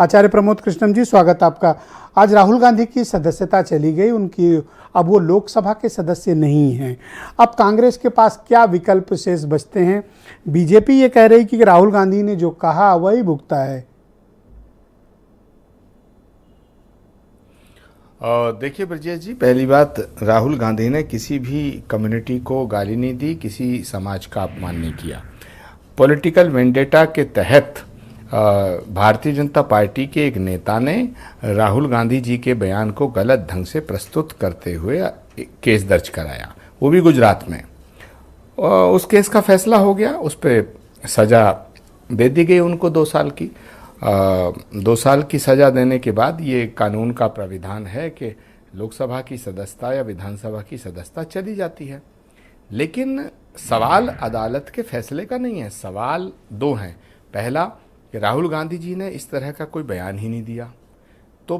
आचार्य प्रमोद कृष्णम जी, स्वागत आपका। आज राहुल गांधी की सदस्यता चली गई उनकी, अब वो लोकसभा के सदस्य नहीं हैं। अब कांग्रेस के पास क्या विकल्प शेष बचते हैं? बीजेपी ये कह रही कि राहुल गांधी ने जो कहा वही भुगता है। देखिए ब्रजेश जी, पहली बात, राहुल गांधी ने किसी भी कम्युनिटी को गाली नहीं दी, किसी समाज का अपमान नहीं किया। पॉलिटिकल वेंडेटा के तहत भारतीय जनता पार्टी के एक नेता ने राहुल गांधी जी के बयान को गलत ढंग से प्रस्तुत करते हुए केस दर्ज कराया, वो भी गुजरात में। उस केस का फैसला हो गया, उस पर सज़ा दे दी गई उनको 2 साल की। 2 साल की सज़ा देने के बाद ये कानून का प्राविधान है कि लोकसभा की सदस्यता या विधानसभा की सदस्यता चली जाती है। लेकिन सवाल अदालत के फैसले का नहीं है, सवाल 2 हैं। पहला कि राहुल गांधी जी ने इस तरह का कोई बयान ही नहीं दिया, तो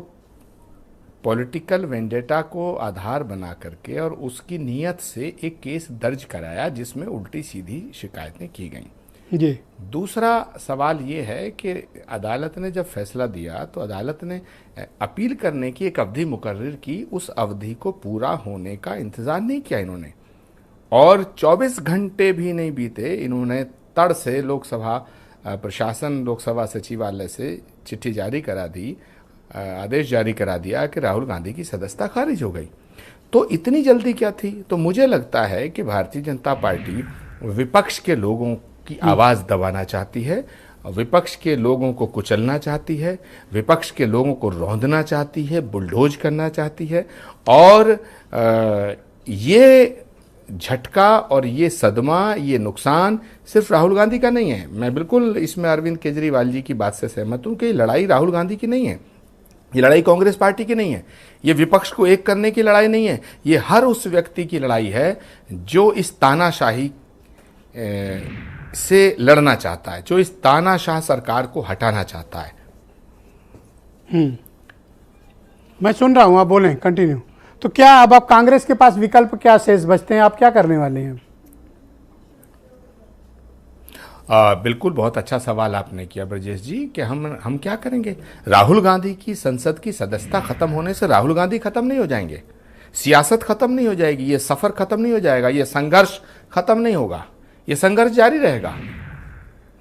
पॉलिटिकल वेंडेटा को आधार बना करके और उसकी नीयत से एक केस दर्ज कराया जिसमें उल्टी सीधी शिकायतें की गईं। जी। दूसरा सवाल ये है कि अदालत ने जब फैसला दिया तो अदालत ने अपील करने की एक अवधि मुकर्रर की, उस अवधि को पूरा होने का इंतज़ार नहीं किया इन्होंने, और 24 घंटे भी नहीं बीते इन्होंने तड़ से लोकसभा प्रशासन, लोकसभा सचिवालय से चिट्ठी जारी करा दी, आदेश जारी करा दिया कि राहुल गांधी की सदस्यता खारिज हो गई। तो इतनी जल्दी क्या थी? तो मुझे लगता है कि भारतीय जनता पार्टी विपक्ष के लोगों की आवाज़ दबाना चाहती है, विपक्ष के लोगों को कुचलना चाहती है, विपक्ष के लोगों को रौंदना चाहती है, बुलडोज करना चाहती है। और ये झटका और ये सदमा, ये नुकसान सिर्फ राहुल गांधी का नहीं है। मैं बिल्कुल इसमें अरविंद केजरीवाल जी की बात से सहमत हूँ कि ये लड़ाई राहुल गांधी की नहीं है, ये लड़ाई कांग्रेस पार्टी की नहीं है, ये विपक्ष को एक करने की लड़ाई नहीं है, ये हर उस व्यक्ति की लड़ाई है जो इस तानाशाही से लड़ना चाहता है, जो इस तानाशाह सरकार को हटाना चाहता है। मैं सुन रहा हूँ, आप बोलें, कंटिन्यू। तो क्या अब आप कांग्रेस के पास विकल्प क्या शेष बचते हैं? आप क्या करने वाले हैं? बिल्कुल, बहुत अच्छा सवाल आपने किया ब्रजेश जी कि हम क्या करेंगे। राहुल गांधी की संसद की सदस्यता खत्म होने से राहुल गांधी खत्म नहीं हो जाएंगे, सियासत खत्म नहीं हो जाएगी, ये सफर खत्म नहीं हो जाएगा, ये संघर्ष खत्म नहीं होगा, ये संघर्ष जारी रहेगा।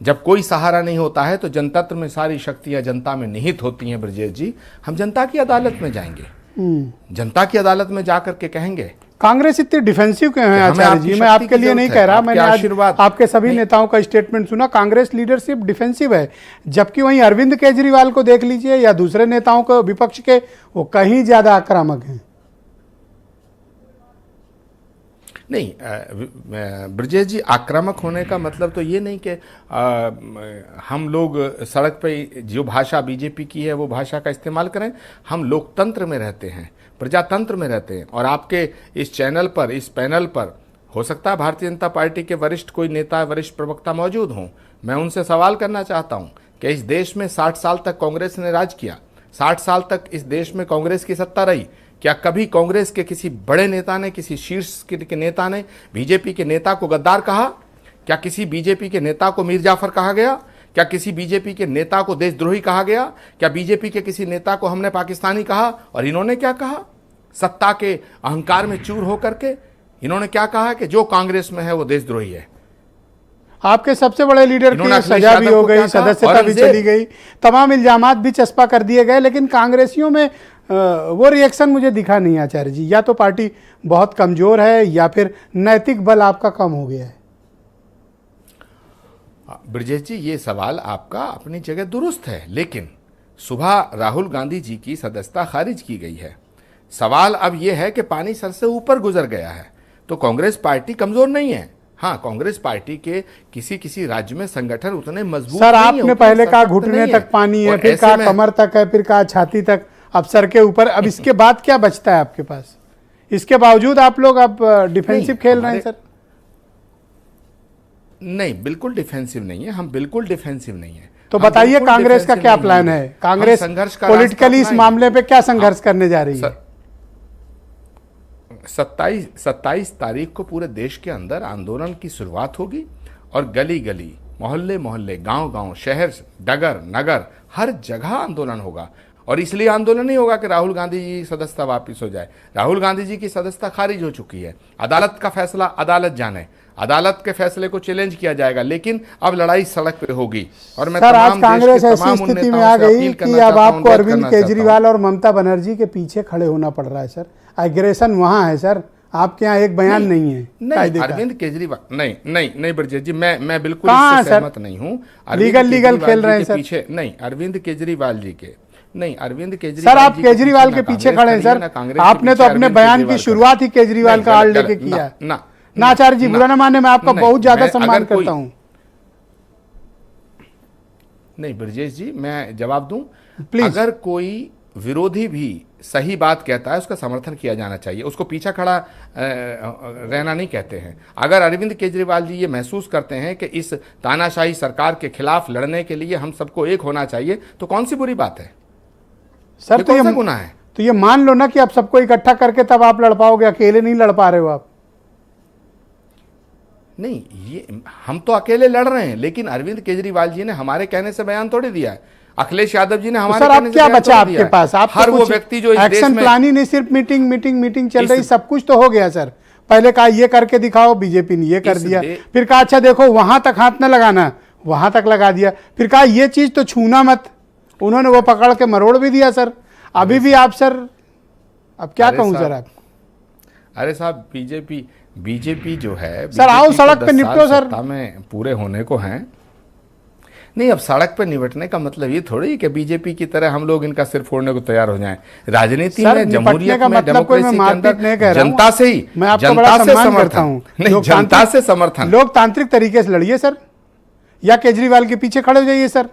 जब कोई सहारा नहीं होता है तो जनतंत्र में सारी शक्तियां जनता में निहित होती हैं ब्रजेश जी। हम जनता की अदालत में जाएंगे, जनता की अदालत में जाकर के कहेंगे। कांग्रेस इतनी डिफेंसिव क्यों है आचार्य जी? मैं आपके लिए नहीं कह रहा, मैंने आज आपके सभी नेताओं का स्टेटमेंट सुना, कांग्रेस लीडरशिप डिफेंसिव है, जबकि वहीं अरविंद केजरीवाल को देख लीजिए या दूसरे नेताओं को विपक्ष के, वो कहीं ज्यादा आक्रामक हैं। नहीं ब्रजेश जी, आक्रामक होने का मतलब तो ये नहीं कि हम लोग सड़क पे जो भाषा बीजेपी की है वो भाषा का इस्तेमाल करें। हम लोकतंत्र में रहते हैं, प्रजातंत्र में रहते हैं, और आपके इस चैनल पर, इस पैनल पर हो सकता है भारतीय जनता पार्टी के वरिष्ठ कोई नेता, वरिष्ठ प्रवक्ता मौजूद हों। मैं उनसे सवाल करना चाहता हूँ कि इस देश में 60 साल तक कांग्रेस ने राज किया, 60 साल तक इस देश में कांग्रेस की सत्ता रही, क्या कभी कांग्रेस के किसी बड़े नेता ने, किसी शीर्ष के नेता ने बीजेपी के नेता को गद्दार कहा? क्या किसी बीजेपी के नेता को मीर जाफर कहा गया? क्या किसी बीजेपी के नेता को देशद्रोही कहा गया? क्या बीजेपी के किसी नेता को हमने पाकिस्तानी कहा? और इन्होंने क्या कहा? सत्ता के अहंकार में चूर होकर के इन्होंने क्या कहा कि जो कांग्रेस में है वो देशद्रोही है। आपके सबसे बड़े लीडर की सजा भी हो गई, सदस्यता भी चली गई, तमाम इल्जामात भी चस्पा कर दिए गए, लेकिन कांग्रेसियों में वो रिएक्शन मुझे दिखा नहीं आचार्य जी। या तो पार्टी बहुत कमजोर है या फिर नैतिक बल आपका कम हो गया है। ब्रजेश जी, ये सवाल आपका अपनी जगह दुरुस्त है, लेकिन सुबह राहुल गांधी जी की सदस्यता खारिज की गई है। सवाल अब यह है कि पानी सर से ऊपर गुजर गया है, तो कांग्रेस पार्टी कमजोर नहीं है। हाँ, कांग्रेस पार्टी के किसी किसी राज्य में संगठन उतने मजबूत सर, आपने पहले कहा घुटने तक पानी है, फिर कहा कमर तक है, फिर कहा छाती तक, अब सर के ऊपर। अब इसके बाद क्या बचता है आपके पास? इसके बावजूद आप लोग अब डिफेंसिव खेल रहे हैं सर? नहीं, बिल्कुल डिफेंसिव नहीं है, हम बिल्कुल डिफेंसिव नहीं है। तो बताइए कांग्रेस का क्या प्लान है? कांग्रेस पॉलिटिकली इस मामले पे क्या संघर्ष करने जा रही है? 27 तारीख को पूरे देश के अंदर आंदोलन की शुरुआत होगी, और गली गली, मोहल्ले मोहल्ले, गांव गांव, शहर, डगर, नगर, हर जगह आंदोलन होगा। और इसलिए आंदोलन नहीं होगा कि राहुल गांधी जी की सदस्यता वापस हो जाए। राहुल गांधी जी की सदस्यता खारिज हो चुकी है। अदालत का फैसला अदालत जाने, अदालत के फैसले को चैलेंज किया जाएगा, लेकिन अब लड़ाई सड़क पे होगी। और मैं सर, आज तमाम कांग्रेस देश के ऐसी तमाम स्थिति में नेताओं आ से गई अपील कि करना अब चाहता हूं, आपको अनुरोध अरविंद करना चाहता हूं। केजरीवाल और ममता बनर्जी के पीछे खड़े होना पड़ रहा है सर। एग्रेशन वहां है सर, आपके यहाँ एक बयान नहीं है नहीं, कायदे का। अरविंद केजरीवाल नहीं ब्रजेश जी, मैं बिल्कुल कहाँ इससे सर? सहमत नहीं हूँ। लीगल खेल रहे हैं सर। पीछे नहीं, अरविंद केजरीवाल जी के नहीं, अरविंद सर, केजरीवाल आप जी केजरीवाल के ना पीछे कांग्रेस खड़े हैं खड़ी है, सर। ना कांग्रेस के आपने तो पीछे अपने अरविंद बयान की केजरीवाल शुरुआत ही केजरीवाल नहीं, का आड़ गलत- लेके किया। ना आचार्य जी, बुरा ना माने, मैं आपका नहीं, बहुत ज्यादा मैं सम्मान अगर कोई- करता हूँ। नहीं ब्रजेश जी, मैं जवाब दूं? प्लीज। अगर कोई विरोधी भी सही बात कहता है, उसका समर्थन किया जाना चाहिए, उसको पीछा खड़ा रहना नहीं कहते हैं। अगर अरविंद केजरीवाल जी ये महसूस करते हैं कि इस तानाशाही सरकार के खिलाफ लड़ने के लिए हम सबको एक होना चाहिए, तो कौन सी बुरी बात है? सर, ये कौन सा गुनाह है? तो ये मान लो ना कि आप सबको इकट्ठा करके तब आप लड़ पाओगे, अकेले नहीं लड़ पा रहे हो आप। नहीं, ये हम तो अकेले लड़ रहे हैं, लेकिन अरविंद केजरीवाल जी ने हमारे कहने से बयान थोड़ी दिया है। अखिलेश यादव जी ने हमारे सर, आप कहने से क्या बयान बचा थोड़ी आपके दिया है। पास? आप हर वो व्यक्ति जो इस देश एक्शन में प्लान ही नहीं, सिर्फ मीटिंग चल इस- रही, सब कुछ तो हो गया सर। पहले कहा ये करके दिखाओ, बीजेपी ने ये कर इस दिया। दे- फिर कहा अच्छा देखो वहां तक हाथ न लगाना, वहां तक लगा दिया। फिर कहा ये चीज तो छूना मत, उन्होंने वो पकड़ के मरोड़ भी दिया सर। अभी भी आप सर, अब क्या अरे कहूं साहब, सर आप? अरे साहब, बीजेपी जो है, सर, आओ बीजेपी को सड़क पे 10 निपटो साल सर। सत्ता में पूरे होने को हैं। नहीं, अब सड़क पे निपटने का मतलब ये थोड़ी कि बीजेपी की तरह हम लोग इनका सिर फोड़ने को तैयार हो जाएं। राजनीति सर, में, निपटने जमहूरियत का में, मतलब कोई मैं डेमोक्रेसी के मारपीट अंदर नहीं कह रहा हूं। जनता से ही, मैं आपका बड़ा जनता से सम्मान करता समर्थन हूं। नहीं, जनता से समर्थन। लोकतांत्रिक तरीके से लड़िए सर, या केजरीवाल के पीछे खड़े हो जाइए सर।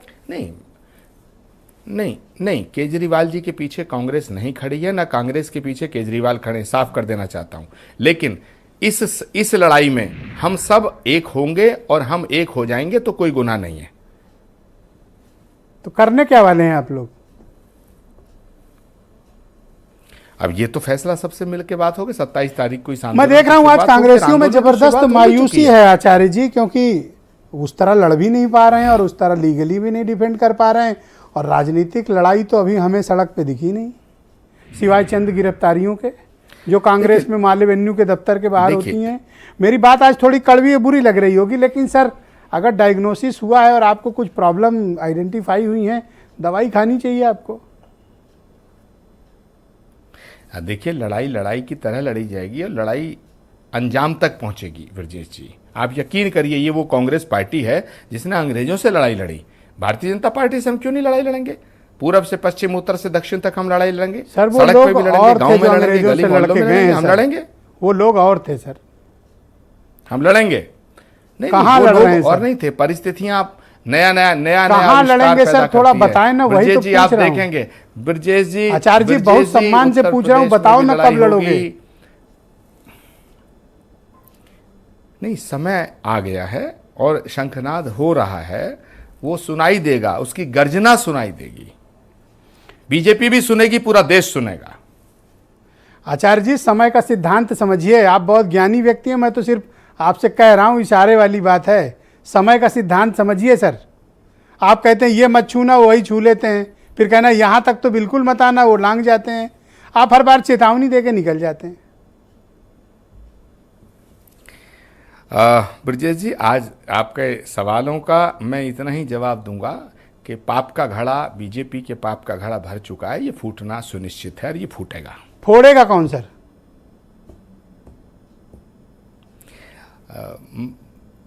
नहीं, केजरीवाल जी के पीछे कांग्रेस नहीं खड़ी है, ना कांग्रेस के पीछे केजरीवाल खड़े, साफ कर देना चाहता हूं। लेकिन इस लड़ाई में हम सब एक होंगे और हम एक हो जाएंगे, तो कोई गुनाह नहीं है। तो करने क्या वाले हैं आप लोग? अब ये तो फैसला सबसे मिलकर बात होगी 27 तारीख को। मैं देख रहा हूं आज कांग्रेसियों में जबरदस्त मायूसी है आचार्य जी, क्योंकि उस तरह लड़ भी नहीं पा रहे हैं और उस तरह लीगली भी नहीं डिफेंड कर पा रहे हैं। और राजनीतिक लड़ाई तो अभी हमें सड़क पे दिखी नहीं, सिवाय चंद गिरफ्तारियों के जो कांग्रेस में माले वेन्यू के दफ्तर के बाहर होती हैं। मेरी बात आज थोड़ी कड़वी बुरी लग रही होगी, लेकिन सर अगर डायग्नोसिस हुआ है और आपको कुछ प्रॉब्लम आइडेंटिफाई हुई हैं, दवाई खानी चाहिए आपको। देखिए, लड़ाई की तरह लड़ी जाएगी और लड़ाई अंजाम तक पहुंचेगी ब्रजेश जी। आप यकीन करिए, ये वो कांग्रेस पार्टी है जिसने अंग्रेजों से लड़ाई लड़ी। भारतीय जनता पार्टी से हम क्यों नहीं लड़ाई लड़ेंगे? पूरब से पश्चिम, उत्तर से दक्षिण तक हम लड़ाई लड़ेंगे। सर, वो सड़क लोग पे भी लड़ेंगे, और गांव थे में जो लड़ेंगे, अंग्रेजों गली से मोहल्लों लड़के में गए लड़ेंगे, हैं हम सर। लड़ेंगे, वो लोग और थे सर। हम लड़ेंगे। नहीं, कहाँ वो लड़ लोग रहे हैं और सर? नहीं थे। परिस्थितियां आप नया कहाँ आविष्कार लड़ेंगे पैदा सर? थोड़ा करती है। बताएं ना, वही ब्रजेश तो जी, पूछ आप रहा हूं। देखेंगे ब्रजेश जी, आचार्य जी, ब्रजेश बहुत सम्मान से उत्तर पूछ रहा हूं, प्रदेश में बताओ भी ना लड़ाई कब लड़ोगे? होगी। नहीं, समय आ गया है और शंखनाद हो रहा है, वो सुनाई देगा, उसकी गर्जना सुनाई देगी। बीजेपी भी सुनेगी, पूरा देश सुनेगा। आचार्य जी, समय का सिद्धांत समझिए, आप बहुत ज्ञानी व्यक्ति हैं, मैं तो सिर्फ आपसे कह रहा हूं, इशारे वाली बात है। समय का सिद्धांत समझिए सर। आप कहते हैं ये मत छूना, वही छू लेते हैं, फिर कहना यहां तक तो बिल्कुल मत आना, वो लांग जाते हैं। आप हर बार चेतावनी देके निकल जाते हैं। ब्रजेश जी, आज आपके सवालों का मैं इतना ही जवाब दूंगा कि पाप का घड़ा, बीजेपी के पाप का घड़ा भर चुका है, ये फूटना सुनिश्चित है और ये फूटेगा। फोड़ेगा कौन सर?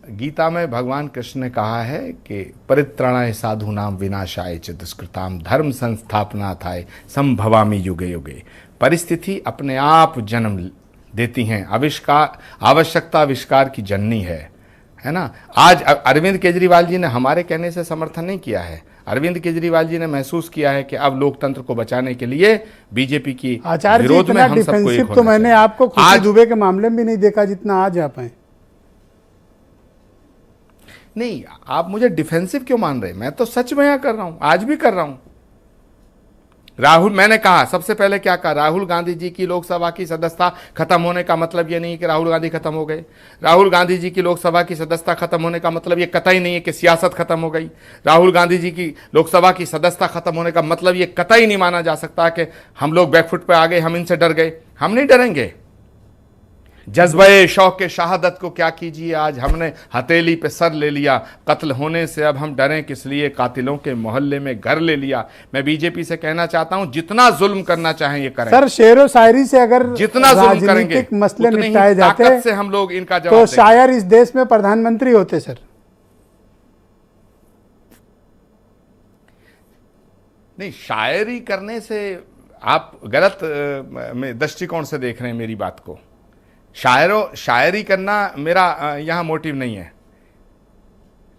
गीता में भगवान कृष्ण ने कहा है कि परित्राणाय साधूनाम विनाशाय च दुष्कृताम धर्म संस्थापनार्थाय संभवामि युगे युगे। परिस्थिति अपने आप जन्म देती हैं, आवश्यकता आविष्कार की जननी है ना। आज अरविंद केजरीवाल जी ने हमारे कहने से समर्थन नहीं किया है। अरविंद केजरीवाल जी ने महसूस किया है कि अब लोकतंत्र को बचाने के लिए बीजेपी की विरोध में हम सबको एक होना तो मैंने चाहिए। आपको खुशी दुबे के मामले में भी नहीं देखा जितना आज आप हैं। नहीं, आप मुझे डिफेंसिव क्यों मान रहे हैं? मैं तो सच बयां कर रहा हूं, आज भी कर रहा हूं। राहुल, मैंने कहा सबसे पहले क्या कहा, राहुल गांधी जी की लोकसभा की सदस्यता खत्म होने का मतलब ये नहीं है कि राहुल गांधी खत्म हो गए। राहुल गांधी जी की लोकसभा की सदस्यता खत्म होने का मतलब ये कतई नहीं है कि सियासत खत्म हो गई। राहुल गांधी जी की लोकसभा की सदस्यता खत्म होने का मतलब ये कतई नहीं माना जा सकता कि हम लोग बैकफुट पे आ गए, हम इनसे डर गए। हम नहीं डरेंगे। जज्बे शौक के शहादत को क्या कीजिए, आज हमने हथेली पे सर ले लिया, कत्ल होने से अब हम डरें किस लिए, कातिलों के मोहल्ले में घर ले लिया। मैं बीजेपी से कहना चाहता हूं, जितना जुल्म करना चाहें ये करें। सर, शेरो शायरी से अगर जितना जुल्म करेंगे राजनीतिक मसले उतनी ही निपटाए जाते ताकत से हम लोग इनका जवाब तो देंगे। शायर इस देश में प्रधानमंत्री होते सर। नहीं, शायरी करने से आप गलत दृष्टिकोण से देख रहे हैं मेरी बात को। शायरी करना मेरा यहां मोटिव नहीं है,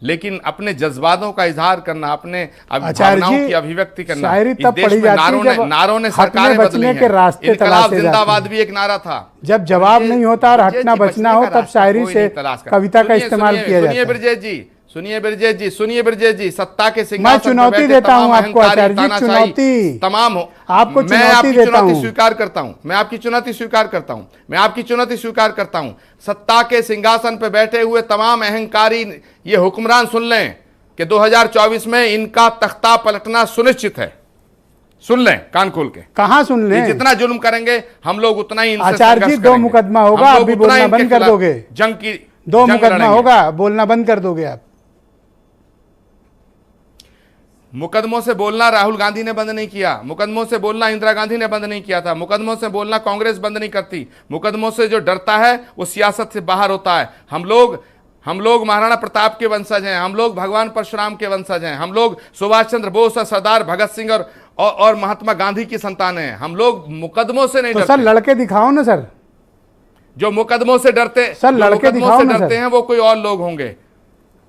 लेकिन अपने जज्बातों का इजहार करना, अपने भावनाओं की अभिव्यक्ति करना। शायरी इस तब देश पढ़ी में जाती है जब नारों ने हक में सरकारें बचने बदली के हैं। रास्ते इनकलाब तलाशे जिंदाबाद जाते भी एक नारा था। जब जवाब नहीं होता और हटना बचना हो तब शायरी से कविता का इस्तेमाल किया जाता है। सुनिए ब्रजेश जी, सत्ता के मैं सिंहासन पर चुनौती बैठे देता हूं तमाम आपको अहंकारी, आचार्य जी, तानाशाही, चुनौती तमाम हो आपको मैं चुनौती आपकी देता चुनौती हूं। स्वीकार करता हूं, मैं आपकी चुनौती स्वीकार करता हूं, मैं आपकी चुनौती स्वीकार करता हूं। सत्ता के सिंहासन पर बैठे हुए तमाम अहंकारी ये हुक्मरान सुन लें कि 2024 में इनका तख्ता पलटना सुनिश्चित है। सुन लें कान खोल के। कहां सुन लें? जितना जुल्म करेंगे हम लोग उतना ही इनसे आचार्य जी, संघर्ष 2 करेंगे। मुकदमा होगा, हम लोग अभी उतना बोलना इनके बंद कर खिलाफ दोगे। जंग की 2 जंग मुकदमा लड़ेंगे। होगा, बोलना बंद कर दोगे आप। मुकदमों से बोलना राहुल गांधी ने बंद नहीं किया, मुकदमों से बोलना इंदिरा गांधी ने बंद नहीं किया था, मुकदमों से बोलना कांग्रेस बंद नहीं करती। मुकदमों से जो डरता है वो सियासत से बाहर होता है। हम लोग महाराणा प्रताप के वंशज हैं, हम लोग भगवान परशुराम के वंशज हैं, हम लोग सुभाष चंद्र बोस और सरदार भगत सिंह और महात्मा गांधी की संतान हैं। हम लोग मुकदमों से नहीं तो डरते। सर लड़के दिखाओ ना सर। जो मुकदमों से डरते सर, लड़के दिखाओ ना डरते सर। हैं वो कोई और लोग होंगे।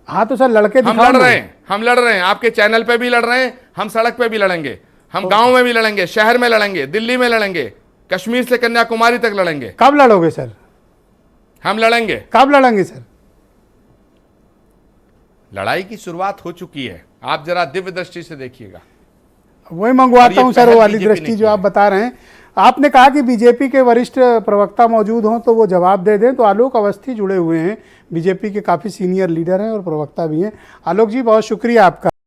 हाँ तो सर लड़के हम दिखाओ लड़ ना। रहे हैं, हम लड़ रहे हैं, आपके चैनल पे भी लड़ रहे हैं, हम सड़क पे भी लड़ेंगे, हम गांव में भी लड़ेंगे, शहर में लड़ेंगे, दिल्ली में लड़ेंगे, कश्मीर से कन्याकुमारी तक लड़ेंगे। कब लड़ोगे सर? हम लड़ेंगे। कब लड़ेंगे सर? लड़ाई की शुरुआत हो चुकी है, आप जरा दिव्य दृष्टि से देखिएगा। वही मंगवाता हूं सर, वो वाली बीजेपी दृष्टि ने जो की आप बता रहे हैं। आपने कहा कि बीजेपी के वरिष्ठ प्रवक्ता मौजूद हों तो वो जवाब दे दें, तो आलोक अवस्थी जुड़े हुए हैं, बीजेपी के काफ़ी सीनियर लीडर हैं और प्रवक्ता भी हैं। आलोक जी, बहुत शुक्रिया आपका।